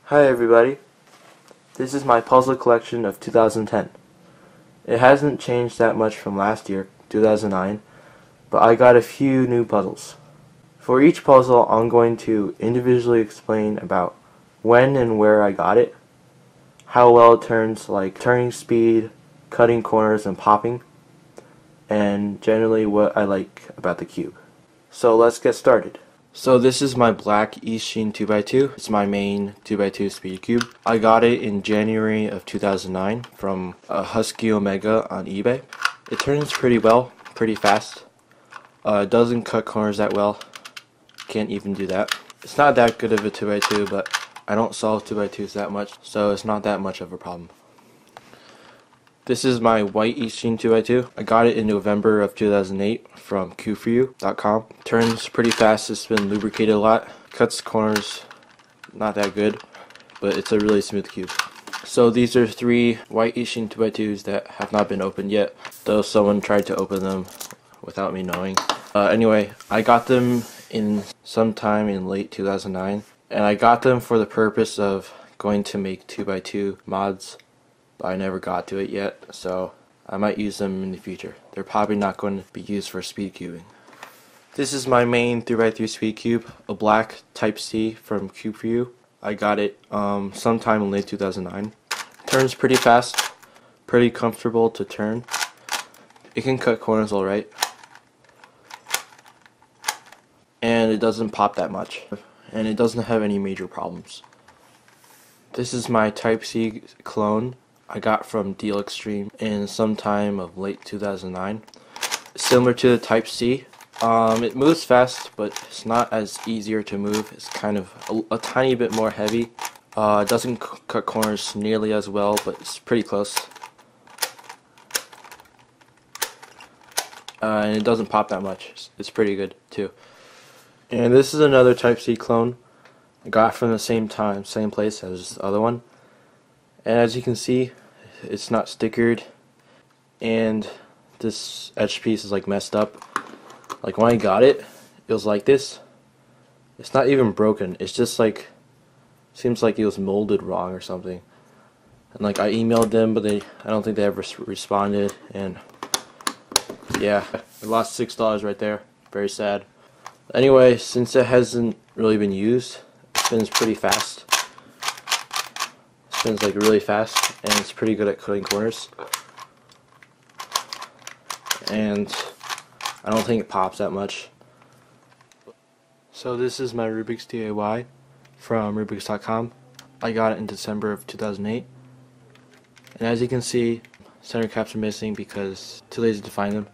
Hi everybody, this is my puzzle collection of 2010. It hasn't changed that much from last year, 2009, but I got a few new puzzles. For each puzzle, I'm going to individually explain about when and where I got it, how well it turns, like turning speed, cutting corners, and popping, and generally what I like about the cube. So let's get started. So this is my black Eastsheen 2x2. It's my main 2x2 speed cube. I got it in January of 2009 from a Husky Omega on eBay. It turns pretty well, pretty fast. It doesn't cut corners that well. Can't even do that. It's not that good of a 2x2, but I don't solve 2x2s that much, so it's not that much of a problem. This is my white Eastsheen 2x2. I got it in November of 2008 from PCwizCube.com. Turns pretty fast. It's been lubricated a lot. Cuts corners, not that good, but it's a really smooth cube. So these are 3 white Eastsheen 2x2s that have not been opened yet, though someone tried to open them without me knowing. Anyway, I got them in sometime in late 2009, and I got them for the purpose of going to make 2x2 mods. But I never got to it yet, so I might use them in the future. They're probably not going to be used for speed cubing. This is my main 3x3 speed cube, a black Type C from Cube For You. I got it sometime in late 2009. Turns pretty fast, pretty comfortable to turn. It can cut corners alright. And it doesn't pop that much. And it doesn't have any major problems. This is my Type C clone I got from Deal Extreme in sometime of late 2009. Similar to the Type C. It moves fast, but it's not as easier to move. It's kind of a tiny bit more heavy. It doesn't cut corners nearly as well, but it's pretty close. And it doesn't pop that much. It's pretty good too. And this is another Type C clone I got from the same place as the other one. And as you can see, it's not stickered, and this edge piece is like messed up. Like when I got it, it was like this. It's not even broken. It's just like, seems like it was molded wrong or something. And like I emailed them, but I don't think they ever responded. And yeah, I lost $6 right there. Very sad. Anyway, since it hasn't really been used, it spins pretty fast. Spins like really fast, and it's pretty good at cutting corners. And I don't think it pops that much. So this is my Rubik's DIY from Rubik.com. I got it in December of 2008. And as you can see, center caps are missing because too lazy to find them.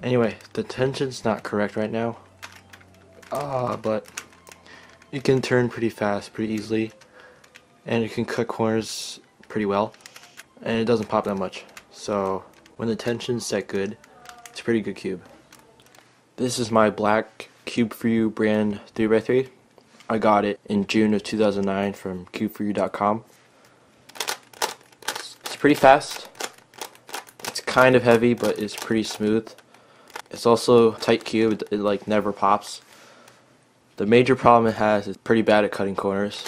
Anyway, the tension's not correct right now. But it can turn pretty fast, pretty easily. And it can cut corners pretty well, and it doesn't pop that much. So when the tension's set good, it's a pretty good cube. This is my black Cube For You brand 3x3. I got it in June of 2009 from CubeForYou.com. It's pretty fast. It's kind of heavy, but it's pretty smooth. It's also a tight cube. It like never pops. The major problem it has is pretty bad at cutting corners.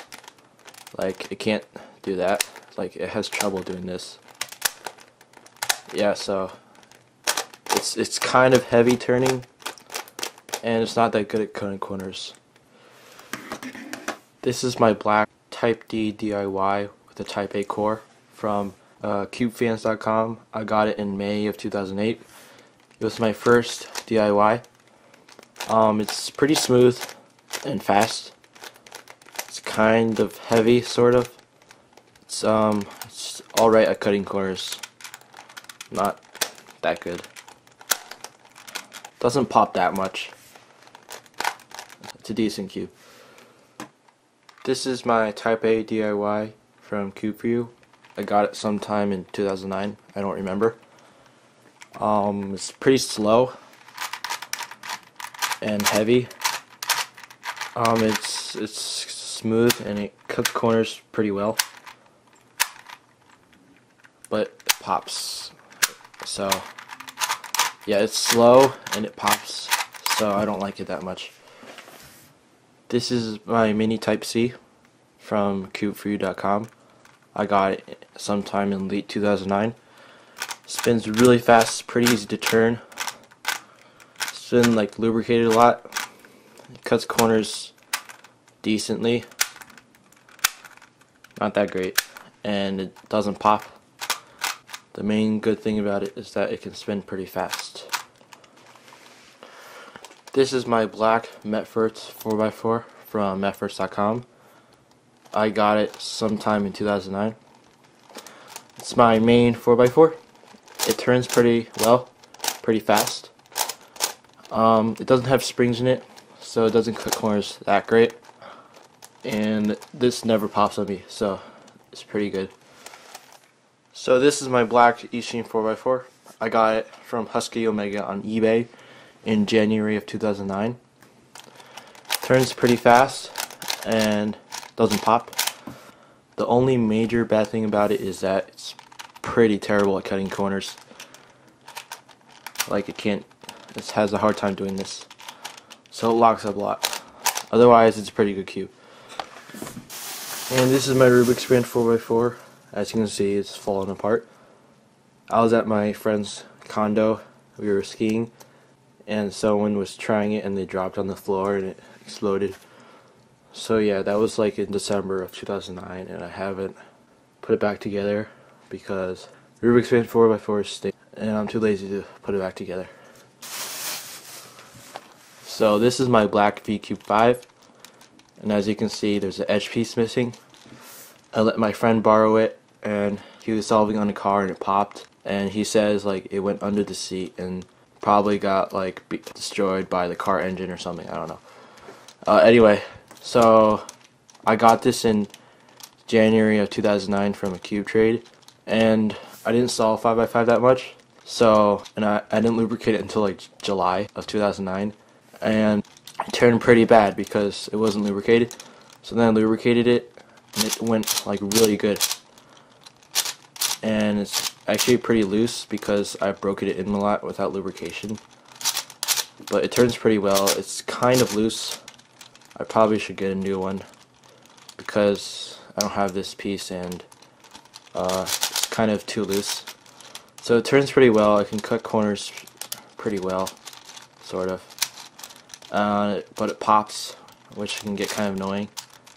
Like, it can't do that. Like, it has trouble doing this. Yeah, so it's kind of heavy turning, and it's not that good at cutting corners. This is my black Type D DIY with a Type A core from CubeFans.com. I got it in May of 2008. It was my first DIY. It's pretty smooth and fast. Kind of heavy, sort of. It's alright at cutting corners. Not that good. Doesn't pop that much. It's a decent cube. This is my Type A DIY from Cube For You. I got it sometime in 2009. I don't remember. It's pretty slow and heavy. It's smooth, and it cuts corners pretty well, but it pops. So yeah, it's slow and it pops, so I don't like it that much. This is my mini Type C from cubeforyou.com. I got it sometime in late 2009. Spins really fast, pretty easy to turn. It's been like lubricated a lot. It cuts corners decently. Not that great. And it doesn't pop. The main good thing about it is that it can spin pretty fast. This is my black Meffert 4x4 from Meffert.com. I got it sometime in 2009. It's my main 4x4. It turns pretty well, pretty fast. It doesn't have springs in it, so it doesn't cut corners that great. And this never pops on me, so it's pretty good. So this is my black Eastsheen 4x4. I got it from Husky Omega on eBay in January of 2009. Turns pretty fast and doesn't pop. The only major bad thing about it is that it's pretty terrible at cutting corners. Like it has a hard time doing this. So it locks up a lot. Otherwise it's a pretty good cube. And this is my Rubik's brand 4x4. As you can see, it's falling apart. I was at my friend's condo. We were skiing, and someone was trying it and they dropped on the floor and it exploded. So yeah, that was like in December of 2009, and I haven't put it back together because Rubik's brand 4x4 is staying, and I'm too lazy to put it back together. So this is my black VCube 5, and as you can see, there's an edge piece missing. I let my friend borrow it, and he was solving on a car and it popped, and he says like it went under the seat and probably got like destroyed by the car engine or something. I don't know. Anyway, so I got this in January of 2009 from a cube trade, and I didn't solve 5x5 that much, so I didn't lubricate it until like July of 2009, and it turned pretty bad because it wasn't lubricated. So then I lubricated it, and it went like really good. And it's actually pretty loose because I broke it in a lot without lubrication. But it turns pretty well. It's kind of loose. I probably should get a new one because I don't have this piece, and it's kind of too loose. So it turns pretty well. I can cut corners pretty well, sort of. But it pops, which can get kind of annoying.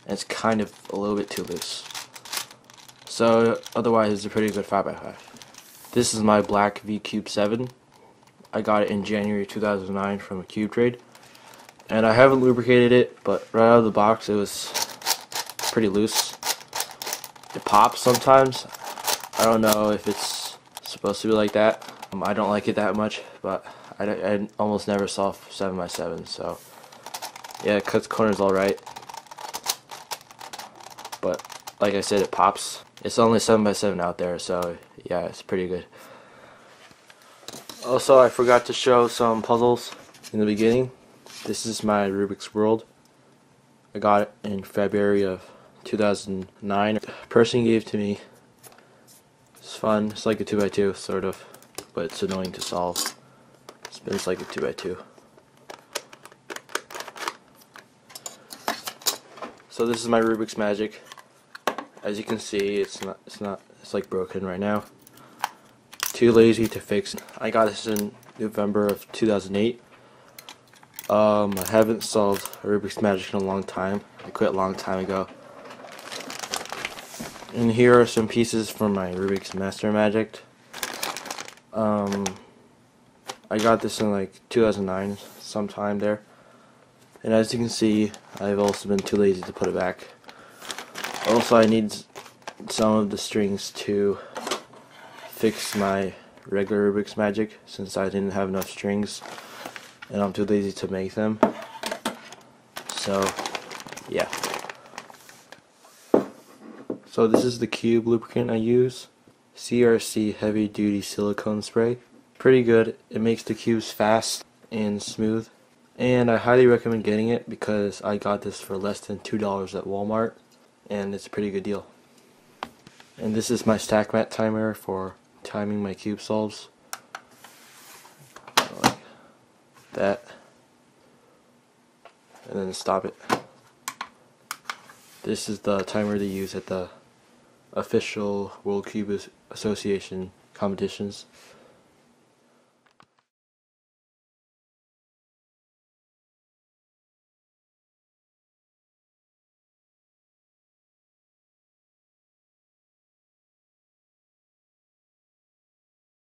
And it's kind of a little bit too loose. So otherwise it's a pretty good 5x5. This is my black VCube 7. I got it in January 2009 from a cube trade. And I haven't lubricated it, but right out of the box it was pretty loose. It pops sometimes. I don't know if it's supposed to be like that. I don't like it that much, but I almost never saw 7x7, so yeah, it cuts corners alright. But like I said, it pops. It's only 7x7 out there, so yeah, it's pretty good. Also, I forgot to show some puzzles in the beginning. This is my Rubik's World. I got it in February of 2009. The person gave it to me. It's fun. It's like a 2x2, sort of, but it's annoying to solve. Spins like a 2x2. So this is my Rubik's Magic. As you can see, it's like broken right now. Too lazy to fix. I got this in November of 2008. I haven't solved Rubik's Magic in a long time. I quit a long time ago. And here are some pieces from my Rubik's Master Magic. I got this in like 2009, sometime there. And as you can see, I've also been too lazy to put it back. Also, I need some of the strings to fix my regular Rubik's Magic, since I didn't have enough strings and I'm too lazy to make them. So yeah. So this is the cube lubricant I use. CRC heavy duty silicone spray. Pretty good. It makes the cubes fast and smooth. And I highly recommend getting it because I got this for less than $2 at Walmart, and it's a pretty good deal. And this is my Stackmat timer for timing my cube solves. Like that. And then stop it. This is the timer they use at the official World Cube Association competitions.